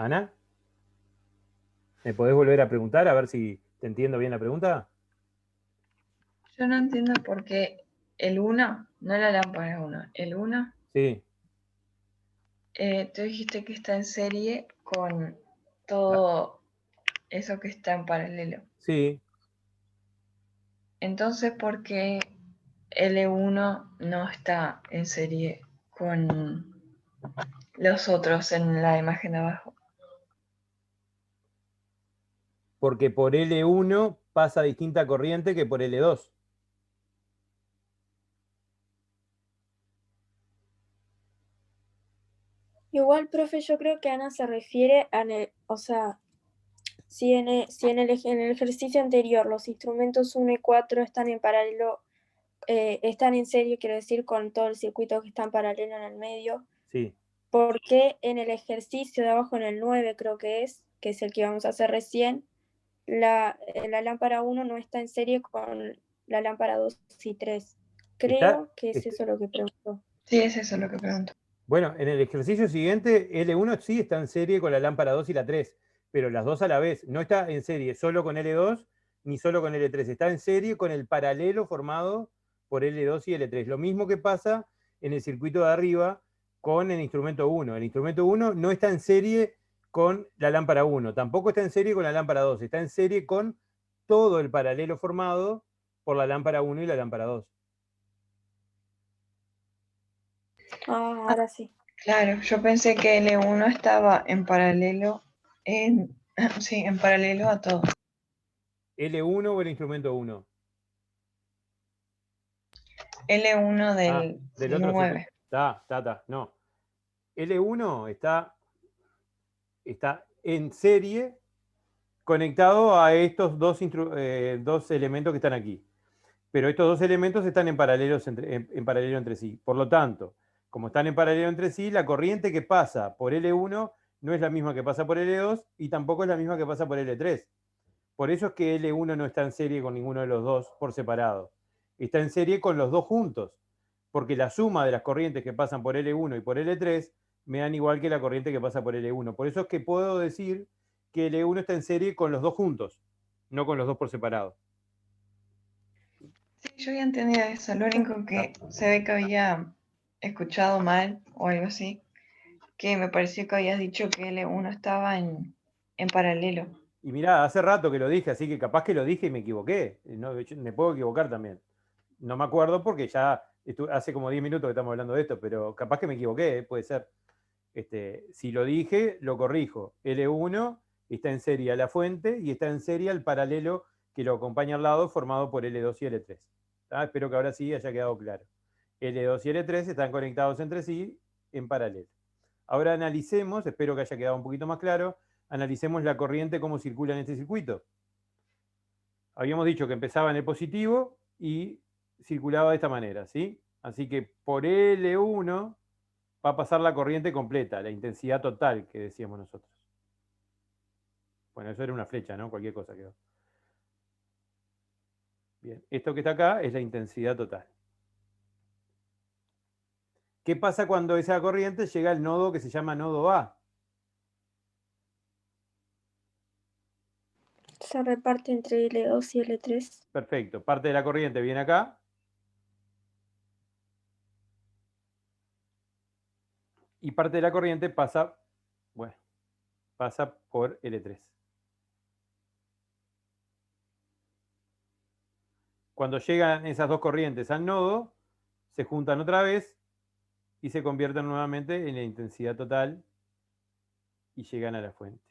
Ana, ¿me podés volver a preguntar a ver si te entiendo bien la pregunta? Yo no entiendo por qué el 1, no la lámpara 1, el 1, Sí. tú dijiste que está en serie con Ah, todo eso que está en paralelo. sí. Entonces, ¿por qué L1 no está en serie con los otros en la imagen de abajo? Porque por L1 pasa distinta corriente que por L2. Igual, profe, yo creo que Ana se refiere a, o sea, si en el ejercicio anterior los instrumentos 1 y 4 están en paralelo, están en serie, quiero decir, con todo el circuito que está en paralelo en el medio, Sí. ¿por qué en el ejercicio de abajo, en el 9 creo que es el que vamos a hacer recién, la lámpara 1 no está en serie con la lámpara 2 y 3? Está, Creo que es est- eso lo que preguntó. Sí, es eso lo que pregunto. bueno, en el ejercicio siguiente, L1 sí está en serie con la lámpara 2 y la 3, pero las dos a la vez. No está en serie solo con L2 ni solo con L3. Está en serie con el paralelo formado por L2 y L3. Lo mismo que pasa en el circuito de arriba con el instrumento 1. El instrumento 1 no está en serie con la lámpara 1, tampoco está en serie con la lámpara 2. Está en serie con todo el paralelo formado por la lámpara 1 y la lámpara 2. Ah, ahora sí. Claro, yo pensé que L1 estaba en paralelo, sí, en paralelo a todo. L1 o el instrumento 1. L1 Ah, del del otro circuito. 9. No. L1 está en serie conectado a estos dos elementos que están aquí. Pero estos dos elementos están en paralelo entre sí. Por lo tanto, como están en paralelo entre sí, la corriente que pasa por L1 no es la misma que pasa por L2 y tampoco es la misma que pasa por L3. Por eso es que L1 no está en serie con ninguno de los dos por separado. Está en serie con los dos juntos, porque la suma de las corrientes que pasan por L1 y por L3 me dan igual que la corriente que pasa por L1. Por eso es que puedo decir que L1 está en serie con los dos juntos, no con los dos por separado. Sí, yo ya entendía eso. Lo único que se ve que había escuchado mal o algo así, que me pareció que habías dicho que L1 estaba en paralelo. Y mirá, hace rato que lo dije, así que capaz que lo dije y me equivoqué. No, me puedo equivocar también. No me acuerdo porque ya hace como 10 minutos que estamos hablando de esto, pero capaz que me equivoqué, puede ser. Si lo dije, lo corrijo. L1 está en serie a la fuente y está en serie al paralelo que lo acompaña al lado formado por L2 y L3. Espero que ahora sí haya quedado claro. L2 y L3 están conectados entre sí en paralelo. Ahora analicemos, espero que haya quedado un poquito más claro, analicemos la corriente cómo circula en este circuito. Habíamos dicho que empezaba en el positivo y circulaba de esta manera, ¿sí? Así que por L1 va a pasar la corriente completa, la intensidad total que decíamos nosotros. Bueno, eso era una flecha, ¿no? Cualquier cosa quedó. Bien, esto que está acá es la intensidad total. ¿Qué pasa cuando esa corriente llega al nodo que se llama nodo A? Se reparte entre L2 y L3. Perfecto, parte de la corriente viene acá y parte de la corriente pasa, bueno, pasa por L3. Cuando llegan esas dos corrientes al nodo, se juntan otra vez y se convierten nuevamente en la intensidad total y llegan a la fuente.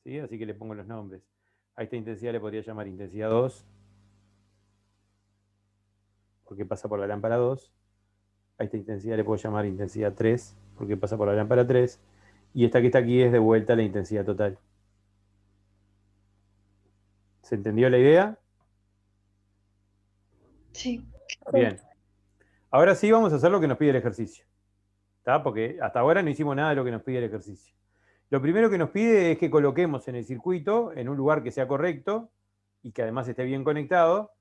¿Sí? Así que le pongo los nombres. A esta intensidad le podría llamar intensidad 2, porque pasa por la lámpara 2. A esta intensidad le puedo llamar intensidad 3, porque pasa por la lámpara 3. Y esta que está aquí es de vuelta la intensidad total. ¿Se entendió la idea? Sí. Bien. Ahora sí vamos a hacer lo que nos pide el ejercicio. ¿Está? Porque hasta ahora no hicimos nada de lo que nos pide el ejercicio. Lo primero que nos pide es que coloquemos en el circuito, en un lugar que sea correcto y que además esté bien conectado,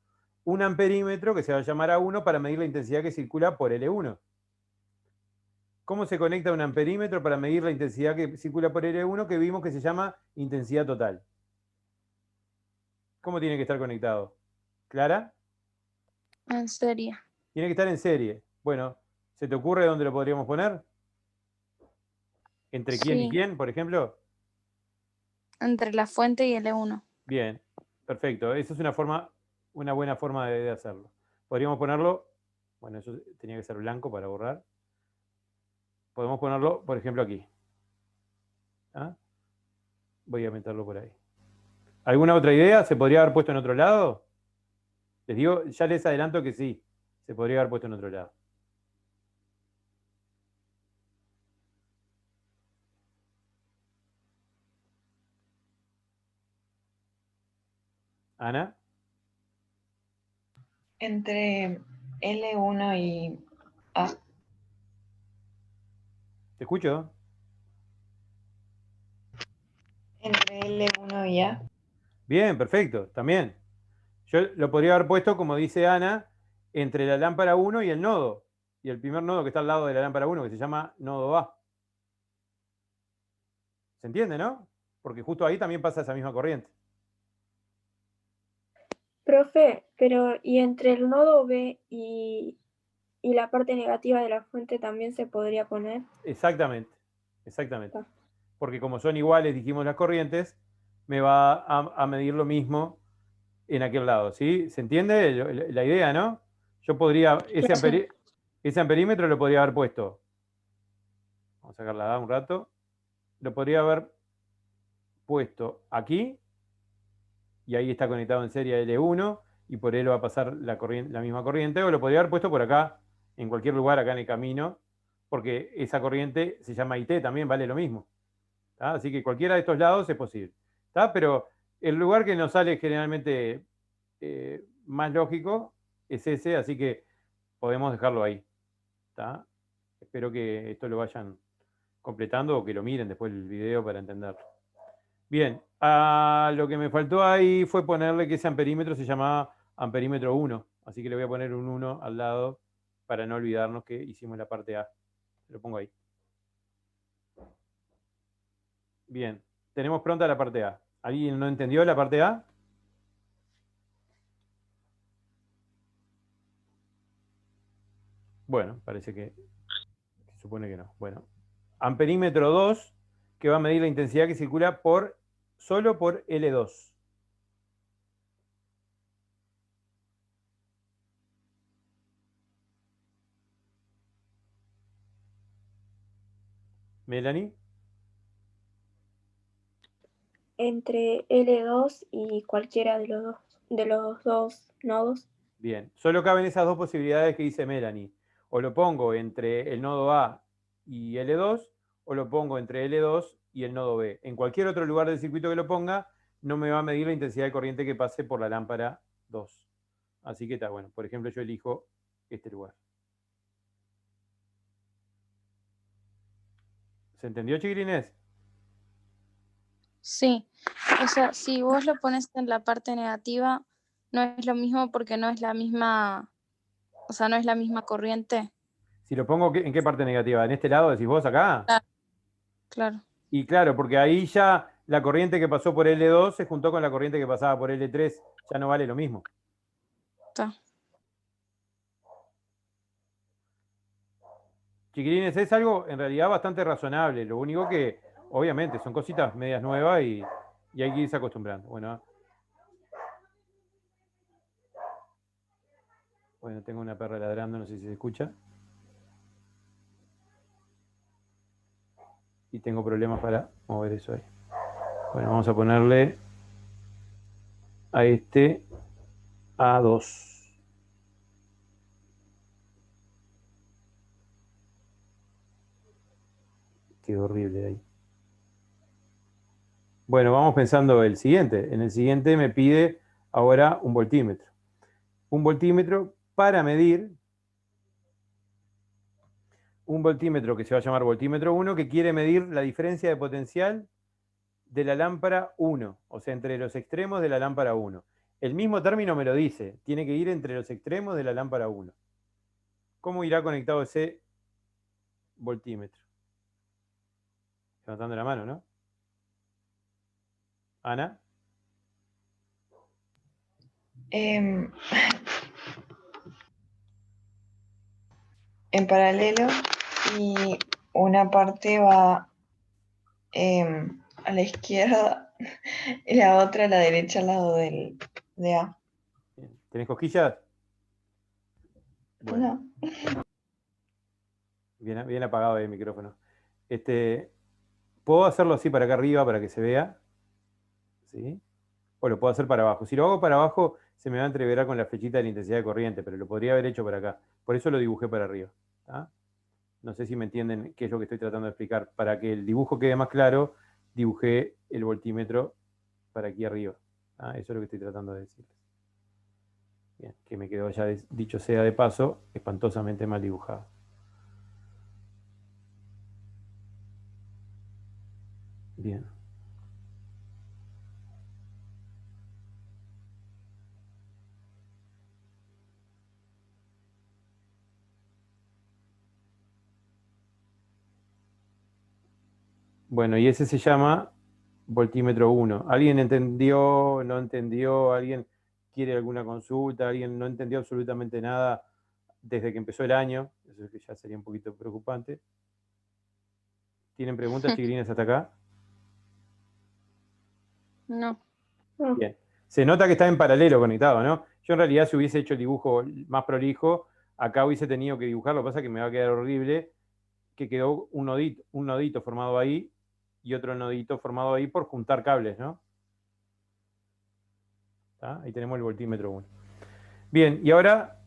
un amperímetro que se va a llamar A1 para medir la intensidad que circula por L1. ¿Cómo se conecta un amperímetro para medir la intensidad que circula por L1 que vimos que se llama intensidad total? ¿Cómo tiene que estar conectado? ¿Clara? En serie. Tiene que estar en serie. Bueno, ¿se te ocurre dónde lo podríamos poner? ¿Entre quién y Sí, quién, por ejemplo? entre la fuente y L1. Bien, perfecto. Esa es una buena forma de hacerlo. Podríamos ponerlo, bueno, eso tenía que ser blanco para borrar. Podemos ponerlo, por ejemplo, aquí. ¿Ah? Voy a meterlo por ahí. ¿Alguna otra idea? ¿Se podría haber puesto en otro lado? Les digo, ya les adelanto que sí, se podría haber puesto en otro lado. Ana, Entre L1 y A. ¿te escucho? Entre L1 y A. Bien, perfecto, también. Yo lo podría haber puesto, como dice Ana, entre la lámpara 1 y el nodo. Y el primer nodo que está al lado de la lámpara 1, que se llama nodo A. ¿Se entiende, no? Porque justo ahí también pasa esa misma corriente. Profe, pero ¿y entre el nodo B y la parte negativa de la fuente también se podría poner? Exactamente, exactamente. Ah. Porque como son iguales, dijimos las corrientes, me va a medir lo mismo en aquel lado, ¿sí? ¿Se entiende la idea, no? Yo podría, ese amperímetro lo podría haber puesto. Vamos a sacar la A un rato. Lo podría haber puesto aquí, y ahí está conectado en serie a L1, y por él va a pasar la misma corriente, o lo podría haber puesto por acá, en cualquier lugar acá en el camino, porque esa corriente se llama IT, también vale lo mismo. ¿Tá? Así que cualquiera de estos lados es posible. ¿Tá? Pero el lugar que nos sale generalmente más lógico es ese, así que podemos dejarlo ahí. ¿Tá? Espero que esto lo vayan completando o que lo miren después del video para entenderlo. Bien, lo que me faltó ahí fue ponerle que ese amperímetro se llamaba amperímetro 1, así que le voy a poner un 1 al lado para no olvidarnos que hicimos la parte A. Lo pongo ahí. Bien, tenemos pronta la parte A. ¿Alguien no entendió la parte A? Bueno, parece que se supone que no. Bueno, amperímetro 2, que va a medir la intensidad que circula solo por L2. Melanie. Entre L2 y cualquiera de los dos nodos. Bien, solo caben esas dos posibilidades que dice Melanie. O lo pongo entre el nodo A y L2, o lo pongo entre L2 y el nodo B. En cualquier otro lugar del circuito que lo ponga, no me va a medir la intensidad de corriente que pase por la lámpara 2. Así que está bueno. Por ejemplo, yo elijo este lugar. ¿Se entendió, chiquilines? Sí, o sea, si vos lo pones en la parte negativa, no es lo mismo porque no es la misma, o sea, no es la misma corriente. Si lo pongo, ¿en qué parte negativa? ¿En este lado decís vos acá? Claro. Y claro, porque ahí ya la corriente que pasó por L2 se juntó con la corriente que pasaba por L3. Ya no vale lo mismo. Está. Chiquilines, es algo en realidad bastante razonable. Lo único que, obviamente, son cositas medias nuevas y hay que irse acostumbrando. Bueno, tengo una perra ladrando, no sé si se escucha. Y tengo problemas para mover eso ahí. Bueno, vamos a ponerle a este A2. Qué horrible ahí. Bueno, vamos pensando el siguiente. En el siguiente me pide ahora un voltímetro. Un voltímetro para medir un voltímetro que se va a llamar voltímetro 1, que quiere medir la diferencia de potencial de la lámpara 1, o sea, entre los extremos de la lámpara 1. El mismo término me lo dice, tiene que ir entre los extremos de la lámpara 1. ¿Cómo irá conectado ese voltímetro? Levantando la mano, ¿no? Ana. En paralelo y una parte va a la izquierda y la otra a la derecha al lado de A. Bien. ¿Tenés cosquillas? Bueno, No. bien apagado el micrófono. ¿Puedo hacerlo así para acá arriba para que se vea? ¿Sí? O lo puedo hacer para abajo. Si lo hago para abajo, se me va a entreverar con la flechita de la intensidad de corriente, pero lo podría haber hecho para acá. Por eso lo dibujé para arriba. ¿Tá? No sé si me entienden qué es lo que estoy tratando de explicar. Para que el dibujo quede más claro, dibujé el voltímetro para aquí arriba. ¿Tá? Eso es lo que estoy tratando de decirles. Bien, que me quedó ya dicho sea de paso, espantosamente mal dibujado. Bien. Bueno, y ese se llama voltímetro 1. ¿Alguien entendió, no entendió? ¿Alguien quiere alguna consulta? ¿Alguien no entendió absolutamente nada desde que empezó el año? Eso es que ya sería un poquito preocupante. ¿Tienen preguntas, chiquilines, hasta acá? No. Bien. Se nota que está en paralelo conectado, ¿no? Yo en realidad si hubiese hecho el dibujo más prolijo, acá hubiese tenido que dibujar, lo que pasa es que me va a quedar horrible, que quedó un nodito formado ahí y otro nodito formado ahí por juntar cables, ¿no? ¿Tá? Ahí tenemos el voltímetro 1. Bien, y ahora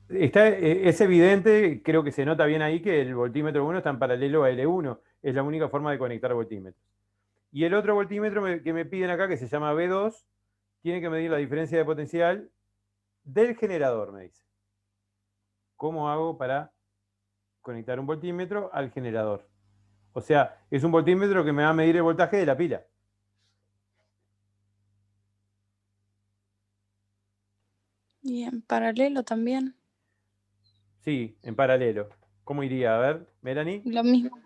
es evidente, creo que se nota bien ahí, que el voltímetro 1 está en paralelo a L1. Es la única forma de conectar voltímetros. Y el otro voltímetro que me piden acá, que se llama B2, tiene que medir la diferencia de potencial del generador, me dice. ¿Cómo hago para conectar un voltímetro al generador? O sea, es un voltímetro que me va a medir el voltaje de la pila. Y en paralelo también. Sí, en paralelo. ¿Cómo iría? A ver, Melanie. Lo mismo.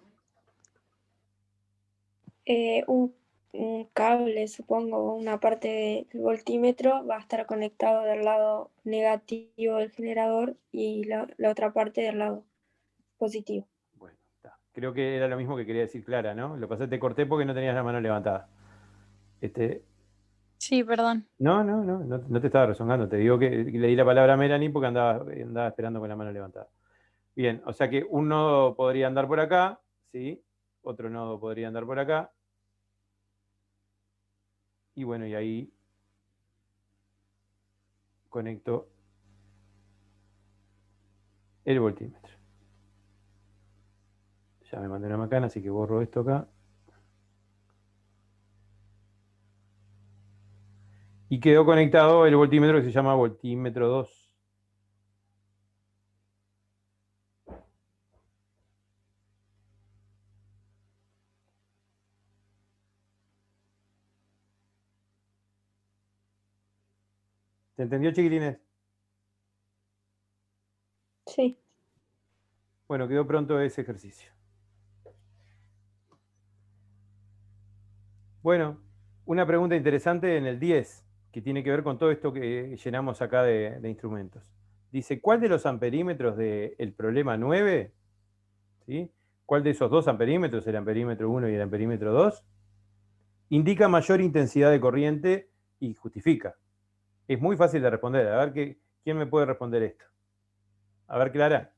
Un cable, supongo, una parte del voltímetro va a estar conectado del lado negativo del generador y la otra parte del lado positivo. Bueno, está. Creo que era lo mismo que quería decir Clara, ¿no? Lo pasé, te corté porque no tenías la mano levantada. Sí, perdón. No te estaba rezongando. Te digo que le di la palabra a Melanie porque andaba esperando con la mano levantada. Bien, o sea que un nodo podría andar por acá, ¿sí? Otro nodo podría andar por acá. Y bueno, y ahí conecto el voltímetro. Ya me mandé una macana, así que borro esto acá. Y quedó conectado el voltímetro que se llama voltímetro 2. ¿Se entendió, chiquilines? Sí. Bueno, quedó pronto ese ejercicio. Bueno, una pregunta interesante en el 10, que tiene que ver con todo esto que llenamos acá de instrumentos. Dice, ¿cuál de los amperímetros del problema 9, ¿sí? ¿Cuál de esos dos amperímetros, el amperímetro 1 y el amperímetro 2, indica mayor intensidad de corriente y justifica? Es muy fácil de responder. A ver, ¿quién me puede responder esto? A ver, Clara.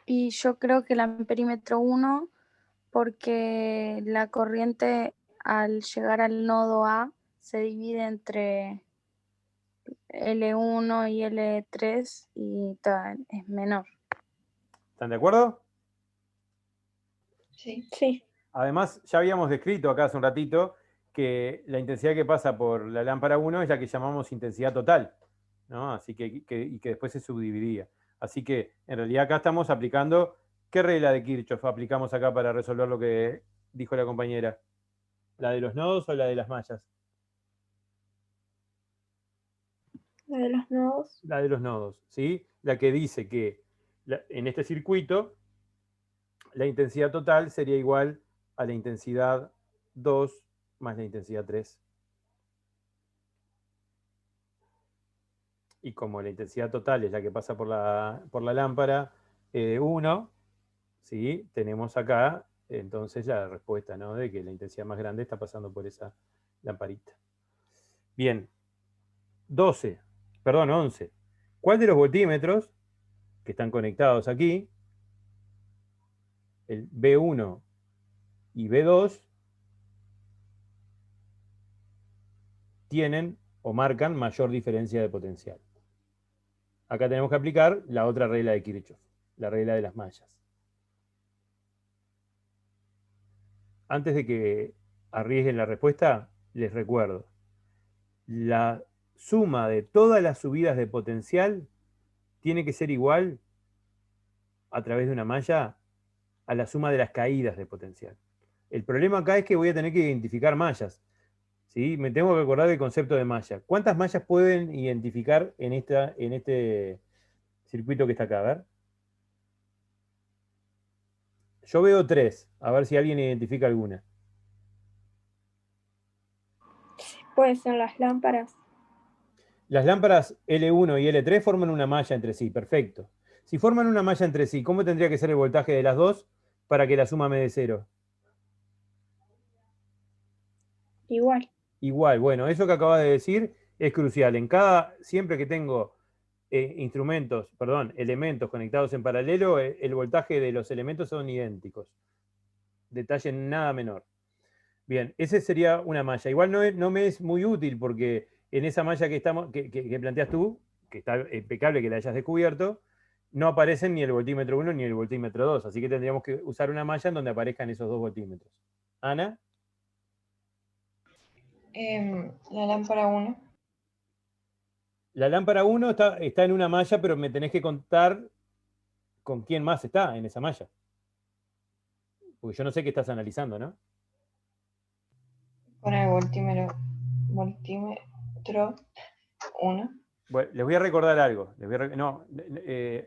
Y yo creo que el amperímetro 1, porque la corriente al llegar al nodo A se divide entre L1 y L3 y es menor. ¿Están de acuerdo? Sí. Sí. Además, ya habíamos descrito acá hace un ratito que la intensidad que pasa por la lámpara 1 es la que llamamos intensidad total, ¿no? Así y que después se subdividía. Así que en realidad acá estamos aplicando, ¿qué regla de Kirchhoff aplicamos acá para resolver lo que dijo la compañera? ¿La de los nodos o la de las mallas? La de los nodos. La de los nodos, ¿sí? La que dice que en este circuito, la intensidad total sería igual a la intensidad 2 más la intensidad 3. Y como la intensidad total es la que pasa por la lámpara 1, ¿sí? Tenemos acá entonces la respuesta, ¿no? De que la intensidad más grande está pasando por esa lamparita. Bien, 11. ¿Cuál de los voltímetros que están conectados aquí, el B1 y B2, tienen o marcan mayor diferencia de potencial? Acá tenemos que aplicar la otra regla de Kirchhoff, la regla de las mallas. Antes de que arriesguen la respuesta, les recuerdo, la suma de todas las subidas de potencial tiene que ser igual a través de una malla a la suma de las caídas de potencial. El problema acá es que voy a tener que identificar mallas, ¿sí? Me tengo que acordar del concepto de malla. ¿Cuántas mallas pueden identificar en este circuito que está acá? A ver. Yo veo 3, a ver si alguien identifica alguna. Pueden ser las lámparas. Las lámparas L1 y L3 forman una malla entre sí, perfecto. Si forman una malla entre sí, ¿cómo tendría que ser el voltaje de las dos para que la suma me dé 0? Igual. Igual, bueno, eso que acabas de decir es crucial. Siempre que tengo elementos conectados en paralelo, el voltaje de los elementos son idénticos. Detalle nada menor. Bien, esa sería una malla. Igual no me es muy útil porque en esa malla que planteas tú, que está impecable que la hayas descubierto, no aparecen ni el voltímetro 1 ni el voltímetro 2. Así que tendríamos que usar una malla en donde aparezcan esos dos voltímetros. ¿Ana? La lámpara 1. La lámpara 1 está en una malla, pero me tenés que contar con quién más está en esa malla. Porque yo no sé qué estás analizando, ¿no? Con el voltímetro 1. Bueno, les voy a recordar algo.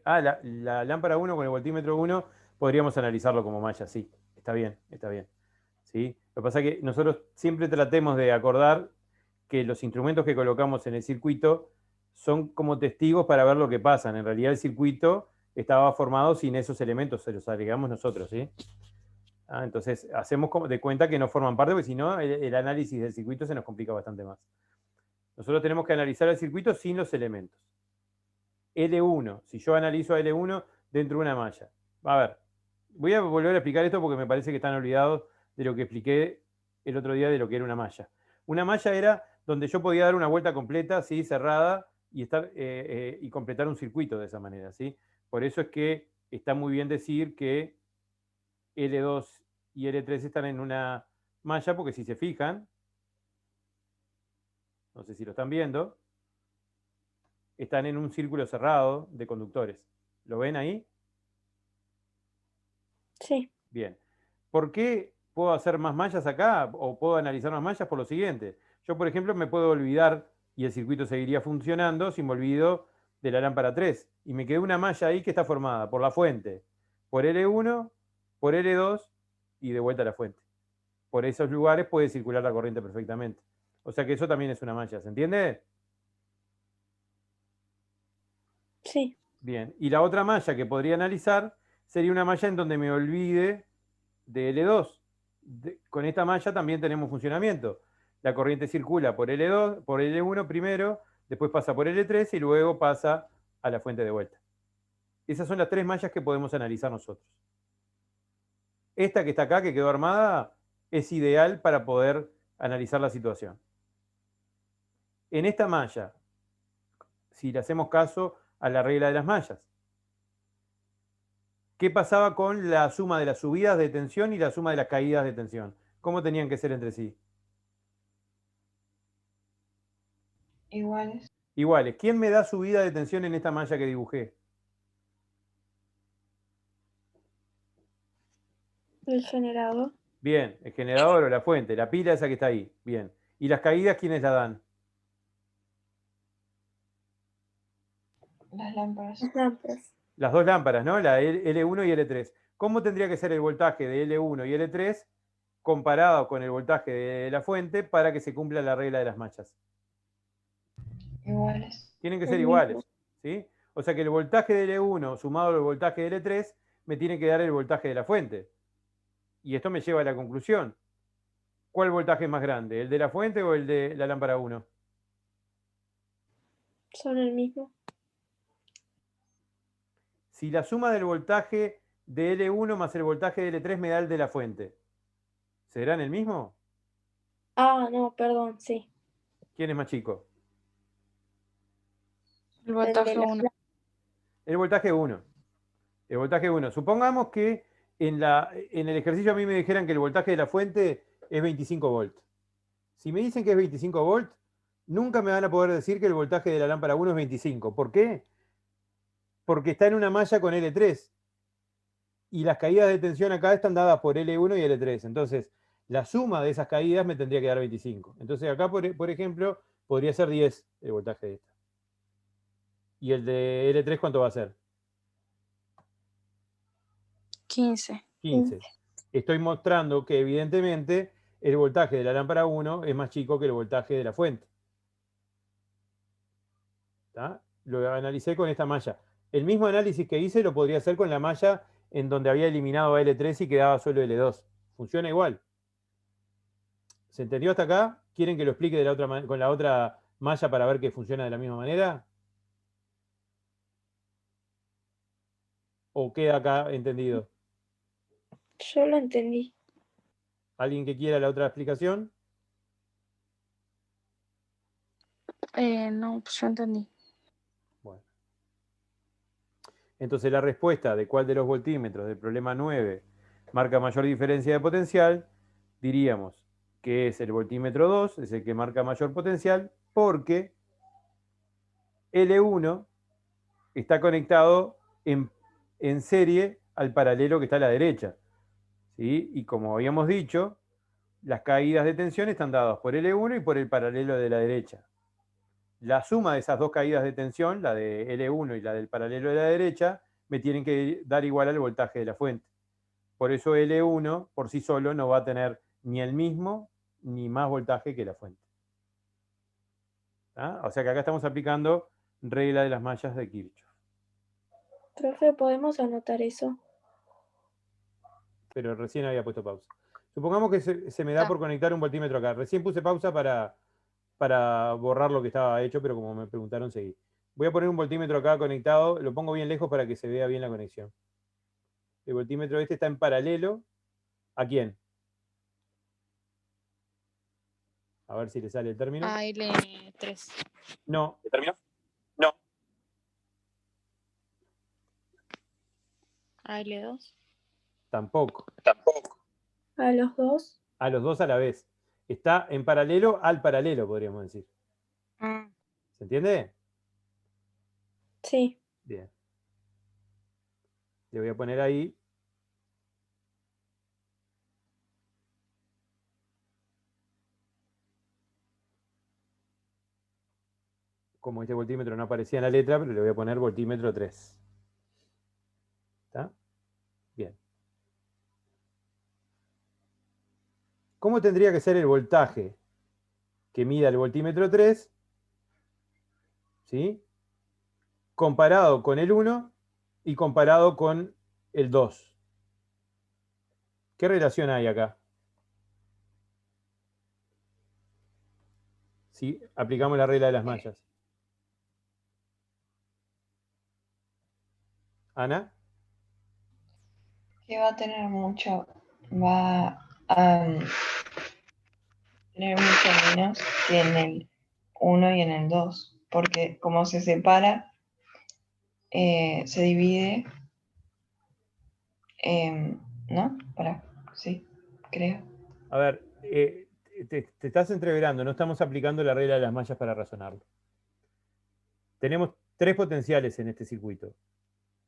La lámpara 1 con el voltímetro 1 podríamos analizarlo como malla, sí. Está bien, está bien. ¿Sí? Lo que pasa es que nosotros siempre tratemos de acordar que los instrumentos que colocamos en el circuito son como testigos para ver lo que pasa. En realidad el circuito estaba formado sin esos elementos, se los agregamos nosotros, ¿sí? Entonces hacemos de cuenta que no forman parte, porque si no el análisis del circuito se nos complica bastante más. Nosotros tenemos que analizar el circuito sin los elementos. L1, si yo analizo a L1 dentro de una malla. A ver, voy a volver a explicar esto porque me parece que están olvidados de lo que expliqué el otro día de lo que era una malla. Una malla era donde yo podía dar una vuelta completa, ¿sí? Cerrada, y completar un circuito de esa manera, ¿sí? Por eso es que está muy bien decir que L2 y L3 están en una malla, porque si se fijan, no sé si lo están viendo, están en un círculo cerrado de conductores. ¿Lo ven ahí? Sí. Bien. ¿Por qué puedo hacer más mallas acá o puedo analizar más mallas? Por lo siguiente. Yo, por ejemplo, me puedo olvidar y el circuito seguiría funcionando si me olvido de la lámpara 3. Y me quedó una malla ahí que está formada por la fuente, por L1, por L2 y de vuelta a la fuente. Por esos lugares puede circular la corriente perfectamente. O sea que eso también es una malla, ¿se entiende? Sí. Bien. Y la otra malla que podría analizar sería una malla en donde me olvide de L2. Con esta malla también tenemos funcionamiento. La corriente circula por L2, por L1 primero, después pasa por L3 y luego pasa a la fuente de vuelta. Esas son las 3 mallas que podemos analizar nosotros. Esta que está acá, que quedó armada, es ideal para poder analizar la situación. En esta malla, si le hacemos caso a la regla de las mallas, ¿qué pasaba con la suma de las subidas de tensión y la suma de las caídas de tensión? ¿Cómo tenían que ser entre sí? Iguales. Iguales. ¿Quién me da subida de tensión en esta malla que dibujé? El generador. Bien, el generador o la fuente, la pila esa que está ahí. Bien. ¿Y las caídas quiénes la dan? Las lámparas. Las lámparas. las dos lámparas, ¿no? La L1 y L3. ¿Cómo tendría que ser el voltaje de L1 y L3 comparado con el voltaje de la fuente para que se cumpla la regla de las mallas? Iguales. Tienen que El ser mismo. iguales, ¿sí? O sea que el voltaje de L1 sumado al voltaje de L3 me tiene que dar el voltaje de la fuente. Y esto me lleva a la conclusión. ¿Cuál voltaje es más grande? ¿El de la fuente o el de la lámpara 1? Son el mismo. Si la suma del voltaje de L1 más el voltaje de L3 me da el de la fuente, ¿serán el mismo? Ah, no, perdón, sí. ¿Quién es más chico? El voltaje 1. El voltaje 1. El voltaje 1. Supongamos que en el ejercicio a mí me dijeran que el voltaje de la fuente es 25 volts. Si me dicen que es 25 volts, nunca me van a poder decir que el voltaje de la lámpara 1 es 25. ¿Por qué? Porque está en una malla con L3. Y las caídas de tensión acá están dadas por L1 y L3. Entonces, la suma de esas caídas me tendría que dar 25. Entonces, acá, por ejemplo, podría ser 10 el voltaje de esta. ¿Y el de L3 cuánto va a ser? 15. 15. Estoy mostrando que evidentemente el voltaje de la lámpara 1 es más chico que el voltaje de la fuente. ¿Tá? Lo analicé con esta malla. El mismo análisis que hice lo podría hacer con la malla en donde había eliminado a L3 y quedaba solo L2. Funciona igual. ¿Se entendió hasta acá? ¿Quieren que lo explique con la otra malla para ver que funciona de la misma manera? ¿O queda acá entendido? Yo lo entendí. ¿Alguien que quiera la otra explicación? No, pues yo entendí. Bueno. Entonces la respuesta de cuál de los voltímetros del problema 9 marca mayor diferencia de potencial, diríamos que es el voltímetro 2, es el que marca mayor potencial, porque L1 está conectado en serie al paralelo que está a la derecha. ¿Sí? Y como habíamos dicho, las caídas de tensión están dadas por L1 y por el paralelo de la derecha. La suma de esas dos caídas de tensión, la de L1 y la del paralelo de la derecha, me tienen que dar igual al voltaje de la fuente. Por eso L1 por sí solo no va a tener ni el mismo ni más voltaje que la fuente. ¿Ah? O sea que acá estamos aplicando regla de las mallas de Kirchhoff. Profe, ¿podemos anotar eso? Pero recién había puesto pausa. Supongamos que se me da por conectar un voltímetro acá. Recién puse pausa para borrar lo que estaba hecho, pero como me preguntaron, seguí. Voy a poner un voltímetro acá conectado, lo pongo bien lejos para que se vea bien la conexión. El voltímetro este está en paralelo. ¿A quién? A ver si le sale el término. AL3. No. ¿El término? No. AL2. Tampoco. Tampoco. ¿A los dos? A los dos a la vez. Está en paralelo al paralelo, podríamos decir. ¿Se entiende? Sí. Bien. Le voy a poner ahí. Como este voltímetro no aparecía en la letra, pero le voy a poner voltímetro 3. ¿Está? Bien. ¿Cómo tendría que ser el voltaje que mida el voltímetro 3? ¿Sí? Comparado con el 1 y comparado con el 2. ¿Qué relación hay acá? Si aplicamos la regla de las mallas. ¿Ana? Que va a tener mucho, va a tener mucho menos que en el 1 y en el 2, porque como se separa, se divide, ¿no? Sí, creo. A ver, te estás entreverando, no estamos aplicando la regla de las mallas para razonarlo. Tenemos tres potenciales en este circuito.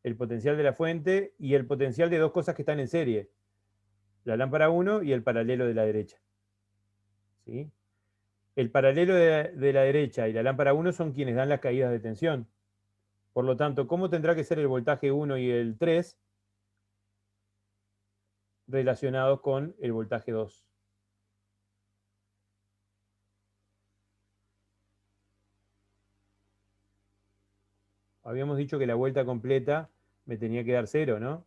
El potencial de la fuente y el potencial de dos cosas que están en serie. La lámpara 1 y el paralelo de la derecha. ¿Sí? El paralelo de la derecha y la lámpara 1 son quienes dan las caídas de tensión. Por lo tanto, ¿cómo tendrá que ser el voltaje 1 y el 3 relacionados con el voltaje 2? Habíamos dicho que la vuelta completa me tenía que dar 0, ¿no?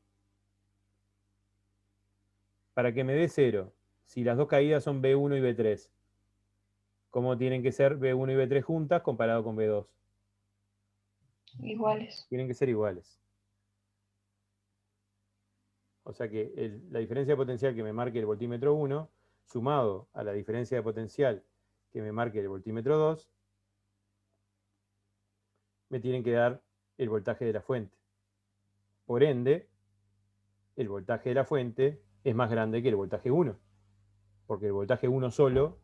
Para que me dé 0, si las dos caídas son B1 y B3, ¿cómo tienen que ser B1 y B3 juntas comparado con B2? Iguales. Tienen que ser iguales. O sea que la diferencia de potencial que me marque el voltímetro 1, sumado a la diferencia de potencial que me marque el voltímetro 2, me tienen que dar el voltaje de la fuente. Por ende, el voltaje de la fuente es más grande que el voltaje 1, porque el voltaje 1 solo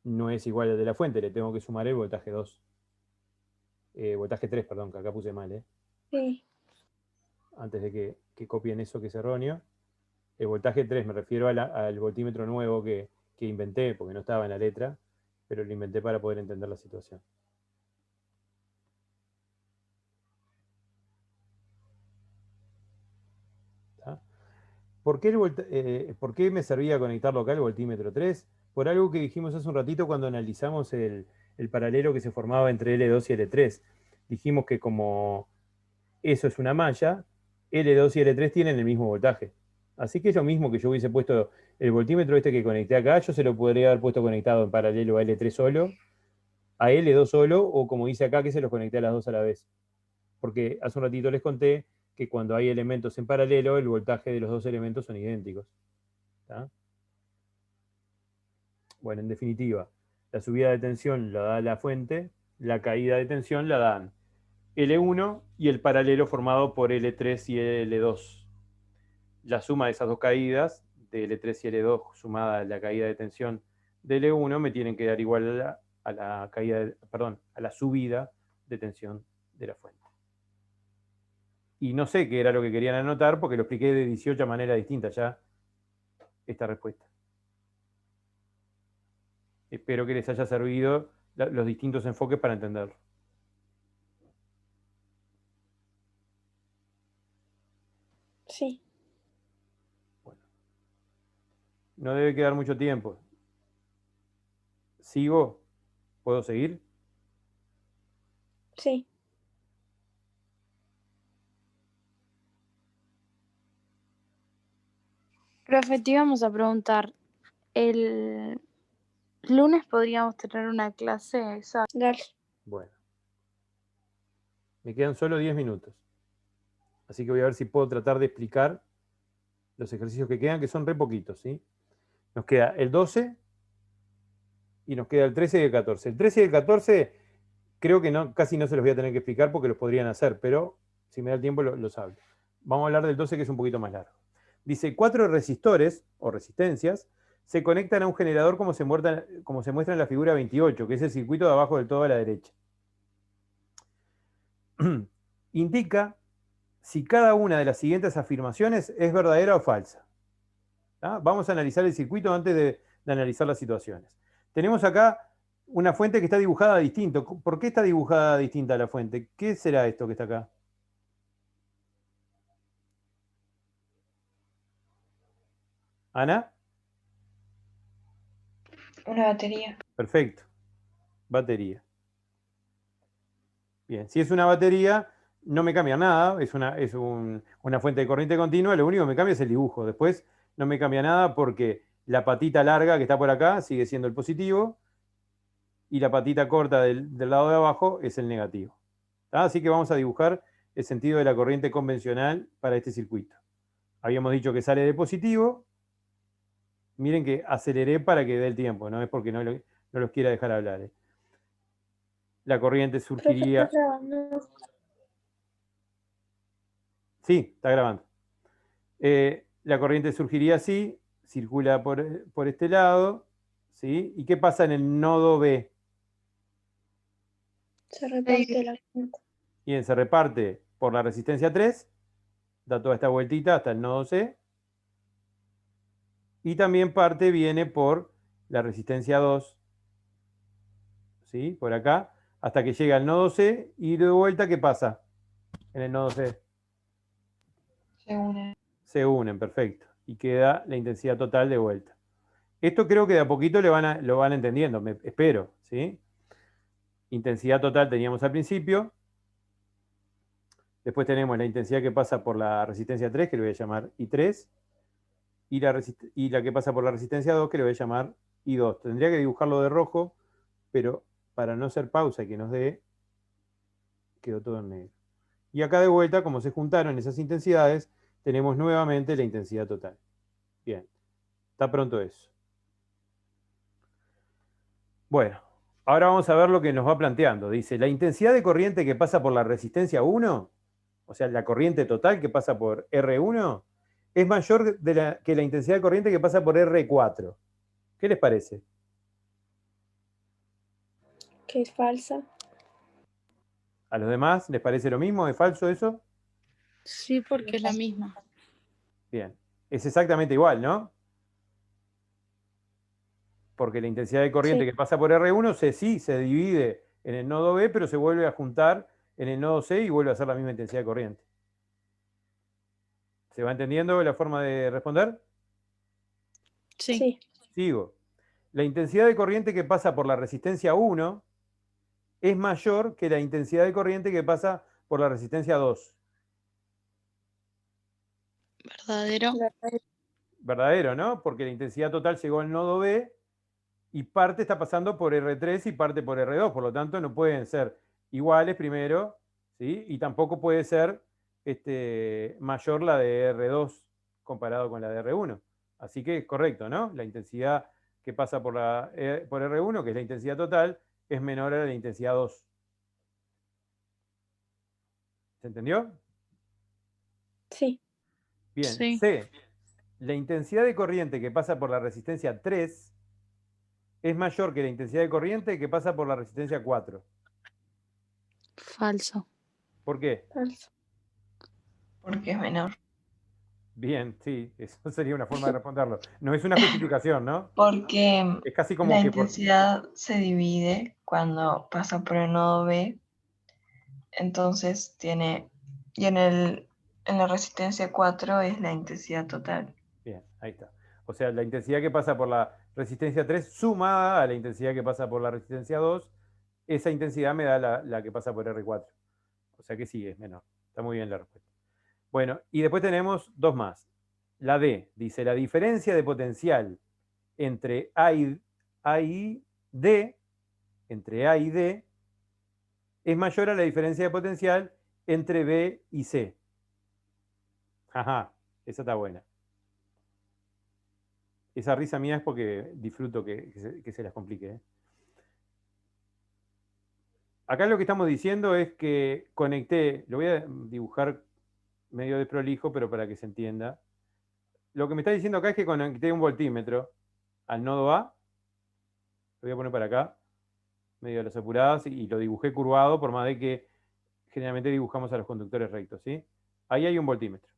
no es igual al de la fuente, le tengo que sumar el voltaje 2. Voltaje 3, perdón, que acá puse mal, Sí. antes de que copien eso que es erróneo. El voltaje 3 me refiero al voltímetro nuevo que inventé, porque no estaba en la letra, pero lo inventé para poder entender la situación. ¿Está? ¿Por qué me servía conectarlo acá el voltímetro 3? Por algo que dijimos hace un ratito cuando analizamos el paralelo que se formaba entre L2 y L3. Dijimos que como eso es una malla, L2 y L3 tienen el mismo voltaje. Así que es lo mismo que yo hubiese puesto el voltímetro este que conecté acá, yo se lo podría haber puesto conectado en paralelo a L3 solo, a L2 solo, o como dice acá, que se los conecté a las dos a la vez. Porque hace un ratito les conté que cuando hay elementos en paralelo, el voltaje de los dos elementos son idénticos. ¿Está? Bueno, en definitiva, la subida de tensión la da la fuente, la caída de tensión la dan L1 y el paralelo formado por L3 y L2. La suma de esas dos caídas, de L3 y L2, sumada a la caída de tensión de L1, me tienen que dar igual a la caída, a la subida de tensión de la fuente. Y no sé qué era lo que querían anotar porque lo expliqué de 18 maneras distintas ya esta respuesta. Espero que les haya servido los distintos enfoques para entenderlo. Sí. Bueno. No debe quedar mucho tiempo. ¿Sigo? ¿Puedo seguir? Sí. Profe, te íbamos a preguntar, ¿el lunes podríamos tener una clase exacta? Dale. Bueno. Me quedan solo 10 minutos. Así que voy a ver si puedo tratar de explicar los ejercicios que quedan, que son re poquitos, ¿sí? Nos queda el 12 y nos queda el 13 y el 14. El 13 y el 14 creo que casi no se los voy a tener que explicar porque los podrían hacer, pero si me da el tiempo los hablo. Vamos a hablar del 12, que es un poquito más largo. Dice, 4 resistores o resistencias se conectan a un generador como se muestra en la figura 28, que es el circuito de abajo del todo a la derecha. Indica si cada una de las siguientes afirmaciones es verdadera o falsa. ¿Ah? Vamos a analizar el circuito antes de analizar las situaciones. Tenemos acá una fuente que está dibujada distinto. ¿Por qué está dibujada distinta la fuente? ¿Qué será esto que está acá? ¿Ana? Una batería. Perfecto. Batería. Bien, si es una batería, no me cambia nada, es una fuente de corriente continua, lo único que me cambia es el dibujo. Después no me cambia nada porque la patita larga que está por acá sigue siendo el positivo y la patita corta del lado de abajo es el negativo. ¿Tá? Así que vamos a dibujar el sentido de la corriente convencional para este circuito. Habíamos dicho que sale de positivo. Miren que aceleré para que dé el tiempo, no es porque no los quiera dejar hablar. La corriente surgiría... Profe, ¿estás grabando? Sí, está grabando. La corriente surgiría así, circula por este lado, ¿sí? ¿Y qué pasa en el nodo B? Se reparte la cuenta. Bien, se reparte por la resistencia 3, da toda esta vueltita hasta el nodo C, y también parte viene por la resistencia 2, ¿sí? Por acá, hasta que llega al nodo C y de vuelta, ¿qué pasa en el nodo C? Se une. Se unen, perfecto. Y queda la intensidad total de vuelta. Esto creo que de a poquito lo van entendiendo, espero, ¿sí? Intensidad total teníamos al principio. Después tenemos la intensidad que pasa por la resistencia 3, que le voy a llamar I3. Y la que pasa por la resistencia 2, que le voy a llamar I2. Tendría que dibujarlo de rojo, pero para no hacer pausa y que nos dé, quedó todo en negro. Y acá de vuelta, como se juntaron esas intensidades, tenemos nuevamente la intensidad total. Bien, está pronto eso. Bueno, ahora vamos a ver lo que nos va planteando. Dice, la intensidad de corriente que pasa por la resistencia 1, o sea, la corriente total que pasa por R1, es mayor que la intensidad de corriente que pasa por R4. ¿Qué les parece? Que es falsa. ¿A los demás les parece lo mismo? ¿Es falso eso? Sí, porque es la misma. Bien, es exactamente igual, ¿no? Porque la intensidad de corriente Sí. que pasa por R1 se divide en el nodo B, pero se vuelve a juntar en el nodo C y vuelve a ser la misma intensidad de corriente. ¿Se va entendiendo la forma de responder? Sí. Sí. Sigo. La intensidad de corriente que pasa por la resistencia 1 es mayor que la intensidad de corriente que pasa por la resistencia 2. Verdadero. Verdadero, ¿no? Porque la intensidad total llegó al nodo B y parte está pasando por R3 y parte por R2. Por lo tanto, no pueden ser iguales primero, ¿sí? Y tampoco puede ser mayor la de R2 comparado con la de R1. Así que es correcto, ¿no? La intensidad que pasa por R1, que es la intensidad total, es menor a la intensidad 2. ¿Se entendió? Sí. Bien. Sí. C. La intensidad de corriente que pasa por la resistencia 3 es mayor que la intensidad de corriente que pasa por la resistencia 4. Falso. ¿Por qué? Falso. Porque es menor. Bien, sí, eso sería una forma de responderlo. No es una justificación, ¿no? Porque Es casi como la que intensidad se divide cuando pasa por el nodo B. Entonces tiene. Y en la resistencia 4 es la intensidad total. Bien, ahí está. O sea, la intensidad que pasa por la resistencia 3 sumada a la intensidad que pasa por la resistencia 2, esa intensidad me da la que pasa por R4. O sea que sí, es menor. Está muy bien la respuesta. Bueno, y después tenemos dos más. La D dice, la diferencia de potencial entre A y D, entre A y D, es mayor a la diferencia de potencial entre B y C. Ajá, esa está buena. Esa risa mía es porque disfruto que se las complique, ¿eh? Acá lo que estamos diciendo es que conecté, lo voy a dibujar medio desprolijo, pero para que se entienda. Lo que me está diciendo acá es que conecté un voltímetro al nodo A, lo voy a poner para acá, medio de las apuradas, y lo dibujé curvado, por más de que generalmente dibujamos a los conductores rectos, ¿sí? Ahí hay un voltímetro.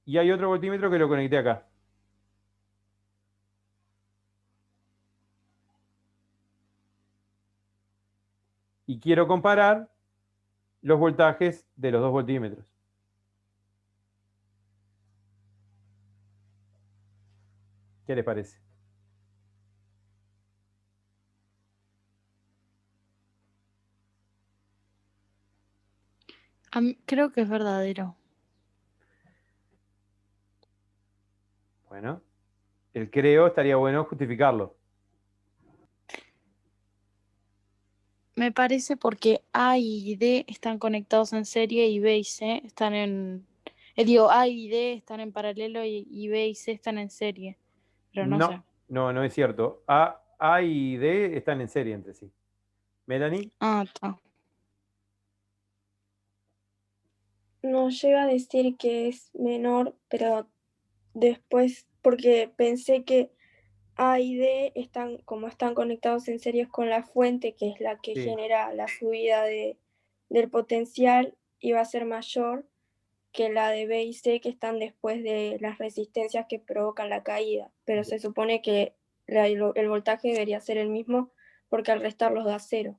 Y hay otro voltímetro que lo conecté acá. Y quiero comparar los voltajes de los dos voltímetros. ¿Qué les parece? Creo que es verdadero. Bueno, el creo estaría bueno justificarlo. Me parece porque A y D están conectados en serie y B y C están en... A y D están en paralelo y B y C están en serie. Pero no sé. No es cierto. A y D están en serie entre sí. ¿Melanie? Ah, está. No llega a decir que es menor, pero después, porque pensé que A y D están, como están conectados en series con la fuente, que es la que Sí. genera la subida del potencial, iba a ser mayor que la de B y C, que están después de las resistencias que provocan la caída. Pero se supone que el voltaje debería ser el mismo porque al restarlos da 0.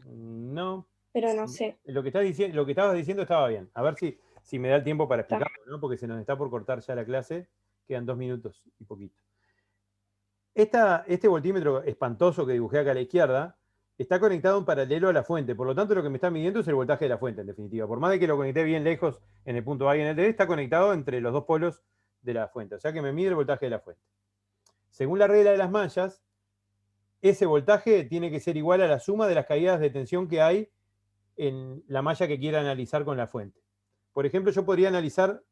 No. Pero no sé. Lo que estabas diciendo estaba bien. A ver si me da el tiempo para Está. explicarlo, ¿no? Porque se nos está por cortar ya la clase. Quedan 2 minutos y poquito. Este voltímetro espantoso que dibujé acá a la izquierda está conectado en paralelo a la fuente. Por lo tanto, lo que me está midiendo es el voltaje de la fuente, en definitiva. Por más de que lo conecté bien lejos en el punto A y en el D, está conectado entre los dos polos de la fuente. O sea que me mide el voltaje de la fuente. Según la regla de las mallas, ese voltaje tiene que ser igual a la suma de las caídas de tensión que hay en la malla que quiera analizar con la fuente. Por ejemplo, yo podría analizar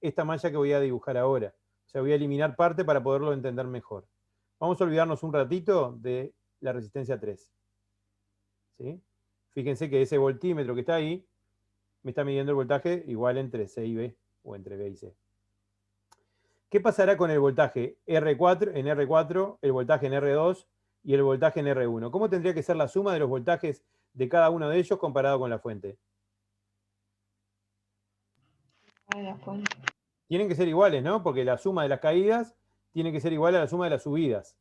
esta malla que voy a dibujar ahora. O sea, voy a eliminar parte para poderlo entender mejor. Vamos a olvidarnos un ratito de la resistencia 3. ¿Sí? Fíjense que ese voltímetro que está ahí me está midiendo el voltaje igual entre C y B, o entre B y C. ¿Qué pasará con el voltaje R4, en R4, el voltaje en R2 y el voltaje en R1? ¿Cómo tendría que ser la suma de los voltajes de cada uno de ellos comparado con la fuente? Tienen que ser iguales, ¿no? Porque la suma de las caídas tiene que ser igual a la suma de las subidas.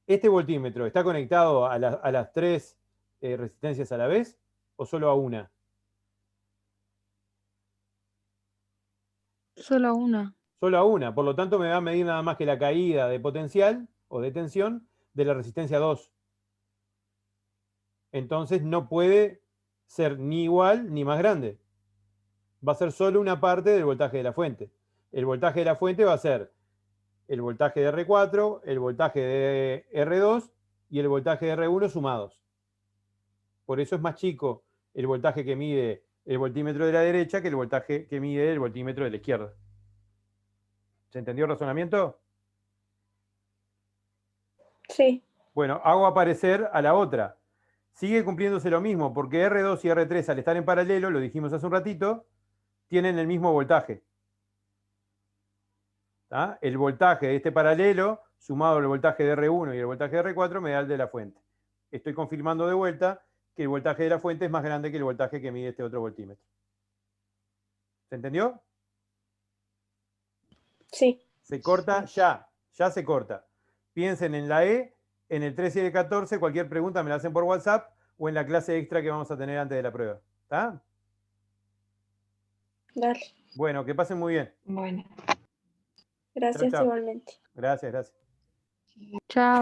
¿Este voltímetro está conectado a las 3 resistencias a la vez o solo a una? Solo una. Solo a una. Por lo tanto, me va a medir nada más que la caída de potencial o de tensión de la resistencia 2. Entonces no puede ser ni igual ni más grande. Va a ser solo una parte del voltaje de la fuente. El voltaje de la fuente va a ser el voltaje de R4, el voltaje de R2 y el voltaje de R1 sumados. Por eso es más chico el voltaje que mide el voltímetro de la derecha que el voltaje que mide el voltímetro de la izquierda. ¿Se entendió el razonamiento? Sí. Bueno, hago aparecer a la otra. Sigue cumpliéndose lo mismo, porque R2 y R3 al estar en paralelo, lo dijimos hace un ratito, tienen el mismo voltaje. ¿Tá? El voltaje de este paralelo, sumado al voltaje de R1 y el voltaje de R4, me da el de la fuente. Estoy confirmando de vuelta que el voltaje de la fuente es más grande que el voltaje que mide este otro voltímetro. ¿Se entendió? Sí. Se corta ya se corta. Piensen en la E, en el 13 y el 14, cualquier pregunta me la hacen por WhatsApp o en la clase extra que vamos a tener antes de la prueba. ¿Está? Dale. Bueno, que pasen muy bien. Bueno. Gracias Chao. igualmente. Gracias. Chao.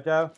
Chao.